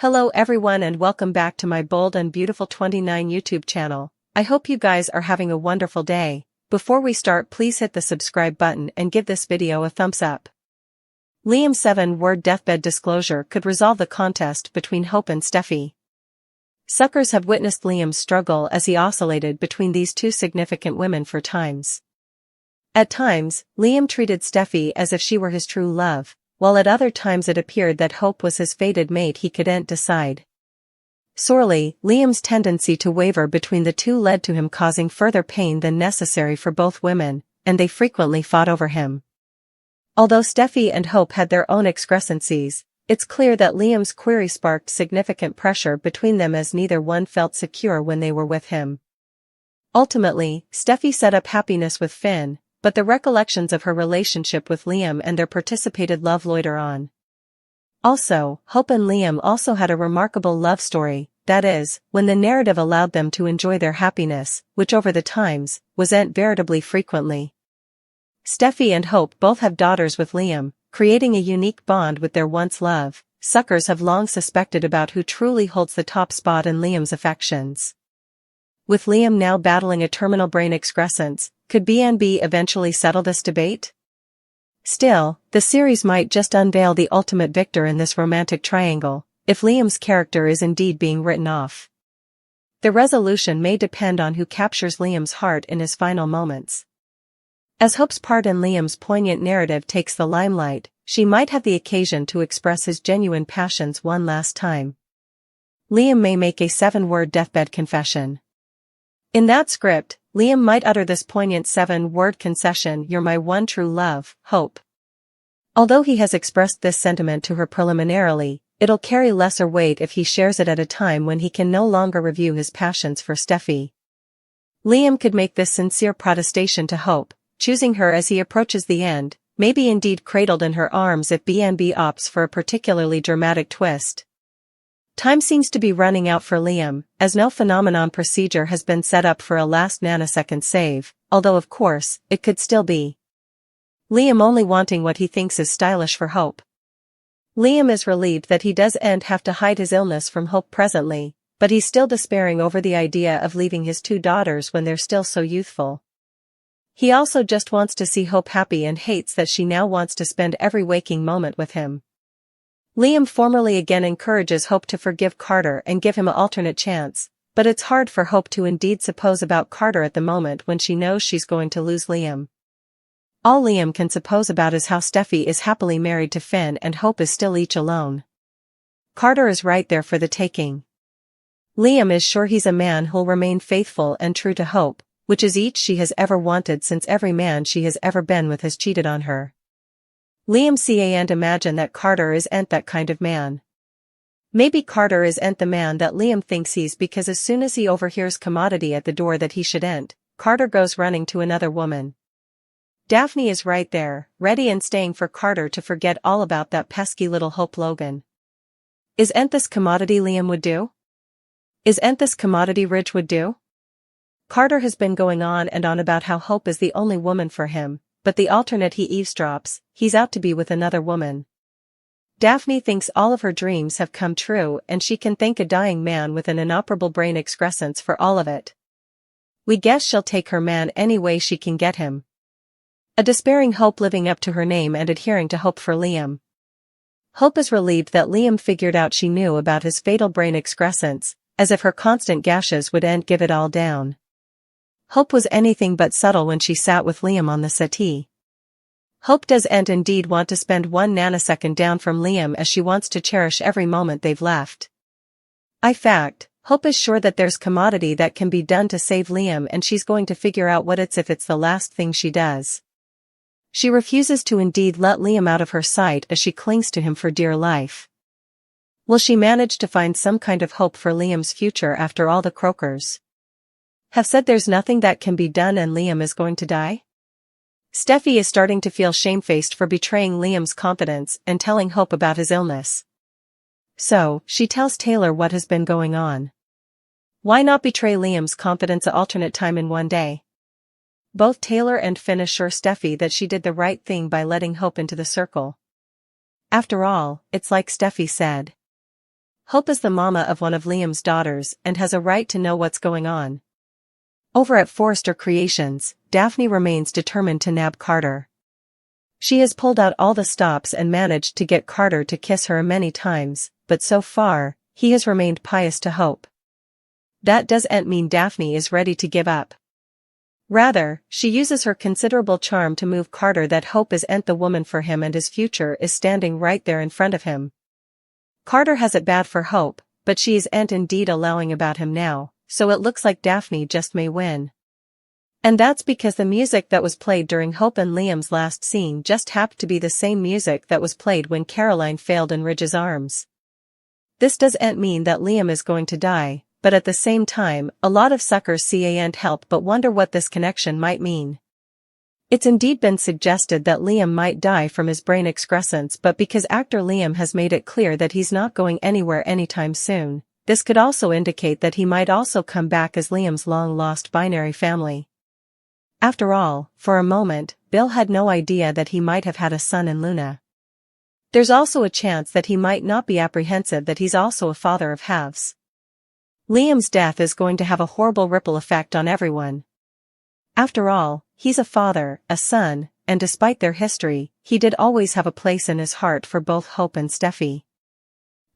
Hello everyone and welcome back to my Bold and Beautiful 29 YouTube channel. I hope you guys are having a wonderful day. Before we start, please hit the subscribe button and give this video a thumbs up. Liam's 7-word deathbed disclosure could resolve the contest between Hope and Steffy. Suckers have witnessed Liam's struggle as he oscillated between these two significant women for times. At times, Liam treated Steffy as if she were his true love, while at other times it appeared that Hope was his fated mate he couldn't decide. Sorely, Liam's tendency to waver between the two led to him causing further pain than necessary for both women, and they frequently fought over him. Although Steffy and Hope had their own excrescencies, it's clear that Liam's query sparked significant pressure between them as neither one felt secure when they were with him. Ultimately, Steffy set up happiness with Finn, but the recollections of her relationship with Liam and their participated love loiter on. Also, Hope and Liam also had a remarkable love story, that is, when the narrative allowed them to enjoy their happiness, which over the times, wasn't veritably frequently. Steffy and Hope both have daughters with Liam, creating a unique bond with their once love. Suckers have long suspected about who truly holds the top spot in Liam's affections. With Liam now battling a terminal brain excrescence, could B&B eventually settle this debate? Still, the series might just unveil the ultimate victor in this romantic triangle, if Liam's character is indeed being written off. The resolution may depend on who captures Liam's heart in his final moments. As Hope's part in Liam's poignant narrative takes the limelight, she might have the occasion to express his genuine passions one last time. Liam may make a 7-word deathbed confession. In that script, Liam might utter this poignant 7-word concession: "You're my one true love, Hope." Although he has expressed this sentiment to her preliminarily, it'll carry lesser weight if he shares it at a time when he can no longer review his passions for Steffy. Liam could make this sincere protestation to Hope, choosing her as he approaches the end, maybe indeed cradled in her arms if B&B opts for a particularly dramatic twist. Time seems to be running out for Liam, as no phenomenon procedure has been set up for a last nanosecond save, although of course, it could still be. Liam only wanting what he thinks is stylish for Hope. Liam is relieved that he doesn't have to hide his illness from Hope presently, but he's still despairing over the idea of leaving his two daughters when they're still so youthful. He also just wants to see Hope happy and hates that she now wants to spend every waking moment with him. Liam formally again encourages Hope to forgive Carter and give him an alternate chance, but it's hard for Hope to indeed suppose about Carter at the moment when she knows she's going to lose Liam. All Liam can suppose about is how Steffy is happily married to Finn and Hope is still each alone. Carter is right there for the taking. Liam is sure he's a man who'll remain faithful and true to Hope, which is each she has ever wanted since every man she has ever been with has cheated on her. Liam can't imagine that Carter isn't that kind of man. Maybe Carter isn't the man that Liam thinks he's, because as soon as he overhears commodity at the door that he shouldn't, Carter goes running to another woman. Daphne is right there, ready and staying for Carter to forget all about that pesky little Hope Logan. Isn't this commodity Liam would do? Isn't this commodity Ridge would do? Carter has been going on and on about how Hope is the only woman for him, but the alternate he eavesdrops, he's out to be with another woman. Daphne thinks all of her dreams have come true and she can thank a dying man with an inoperable brain excrescence for all of it. We guess she'll take her man any way she can get him. A despairing Hope living up to her name and adhering to Hope for Liam. Hope is relieved that Liam figured out she knew about his fatal brain excrescence, as if her constant gashes wouldn't give it all down. Hope was anything but subtle when she sat with Liam on the settee. Hope doesn't indeed want to spend 1 nanosecond down from Liam, as she wants to cherish every moment they've left. In fact, Hope is sure that there's commodity that can be done to save Liam, and she's going to figure out what it's if it's the last thing she does. She refuses to indeed let Liam out of her sight as she clings to him for dear life. Will she manage to find some kind of hope for Liam's future after all the croakers have said there's nothing that can be done and Liam is going to die? Steffy is starting to feel shamefaced for betraying Liam's confidence and telling Hope about his illness. So, she tells Taylor what has been going on. Why not betray Liam's confidence an alternate time in one day? Both Taylor and Finn assure Steffy that she did the right thing by letting Hope into the circle. After all, it's like Steffy said. Hope is the mama of one of Liam's daughters and has a right to know what's going on. Over at Forrester Creations, Daphne remains determined to nab Carter. She has pulled out all the stops and managed to get Carter to kiss her many times, but so far, he has remained pious to Hope. That doesn't mean Daphne is ready to give up. Rather, she uses her considerable charm to move Carter that Hope isn't the woman for him and his future is standing right there in front of him. Carter has it bad for Hope, but she isn't indeed allowing about him now, so it looks like Daphne just may win. And that's because the music that was played during Hope and Liam's last scene just happened to be the same music that was played when Caroline failed in Ridge's arms. This doesn't mean that Liam is going to die, but at the same time, a lot of suckers can't help but wonder what this connection might mean. It's indeed been suggested that Liam might die from his brain excrescence, but because actor Liam has made it clear that he's not going anywhere anytime soon, this could also indicate that he might also come back as Liam's long-lost binary family. After all, for a moment, Bill had no idea that he might have had a son in Luna. There's also a chance that he might not be apprehensive that he's also a father of halves. Liam's death is going to have a horrible ripple effect on everyone. After all, he's a father, a son, and despite their history, he did always have a place in his heart for both Hope and Steffy.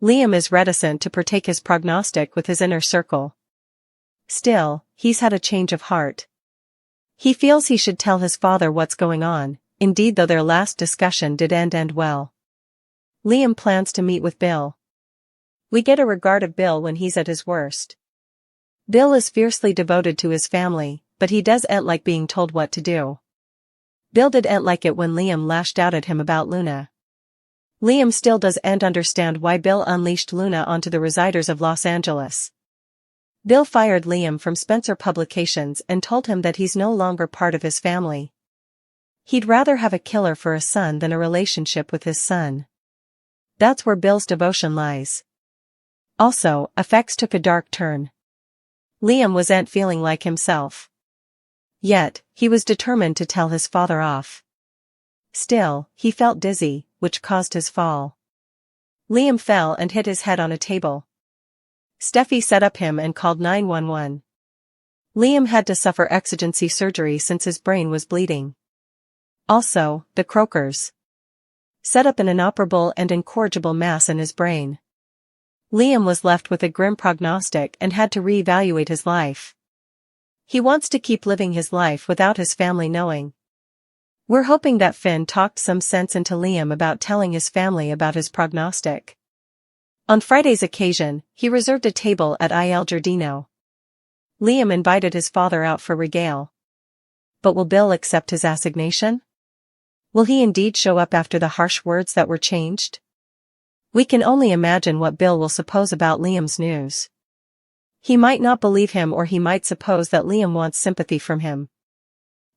Liam is reticent to partake his prognostic with his inner circle. Still, he's had a change of heart. He feels he should tell his father what's going on, indeed though their last discussion didn't end well. Liam plans to meet with Bill. We get a regard of Bill when he's at his worst. Bill is fiercely devoted to his family, but he doesn't like being told what to do. Bill didn't like it when Liam lashed out at him about Luna. Liam still doesn't understand why Bill unleashed Luna onto the residers of Los Angeles. Bill fired Liam from Spencer Publications and told him that he's no longer part of his family. He'd rather have a killer for a son than a relationship with his son. That's where Bill's devotion lies. Also, effects took a dark turn. Liam wasn't feeling like himself. Yet, he was determined to tell his father off. Still, he felt dizzy, which caused his fall. Liam fell and hit his head on a table. Steffy set up him and called 911. Liam had to suffer exigency surgery since his brain was bleeding. Also, the Croakers set up an inoperable and incorrigible mass in his brain. Liam was left with a grim prognostic and had to reevaluate his life. He wants to keep living his life without his family knowing. We're hoping that Finn talked some sense into Liam about telling his family about his prognostic. On Friday's occasion, he reserved a table at Il Giardino. Liam invited his father out for regale. But will Bill accept his assignation? Will he indeed show up after the harsh words that were changed? We can only imagine what Bill will suppose about Liam's news. He might not believe him, or he might suppose that Liam wants sympathy from him.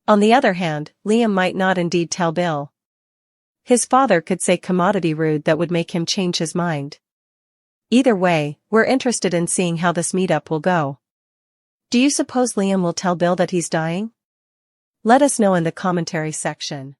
On the other hand, Liam might not indeed tell Bill. His father could say commodity rude that would make him change his mind. Either way, we're interested in seeing how this meetup will go. Do you suppose Liam will tell Bill that he's dying? Let us know in the commentary section.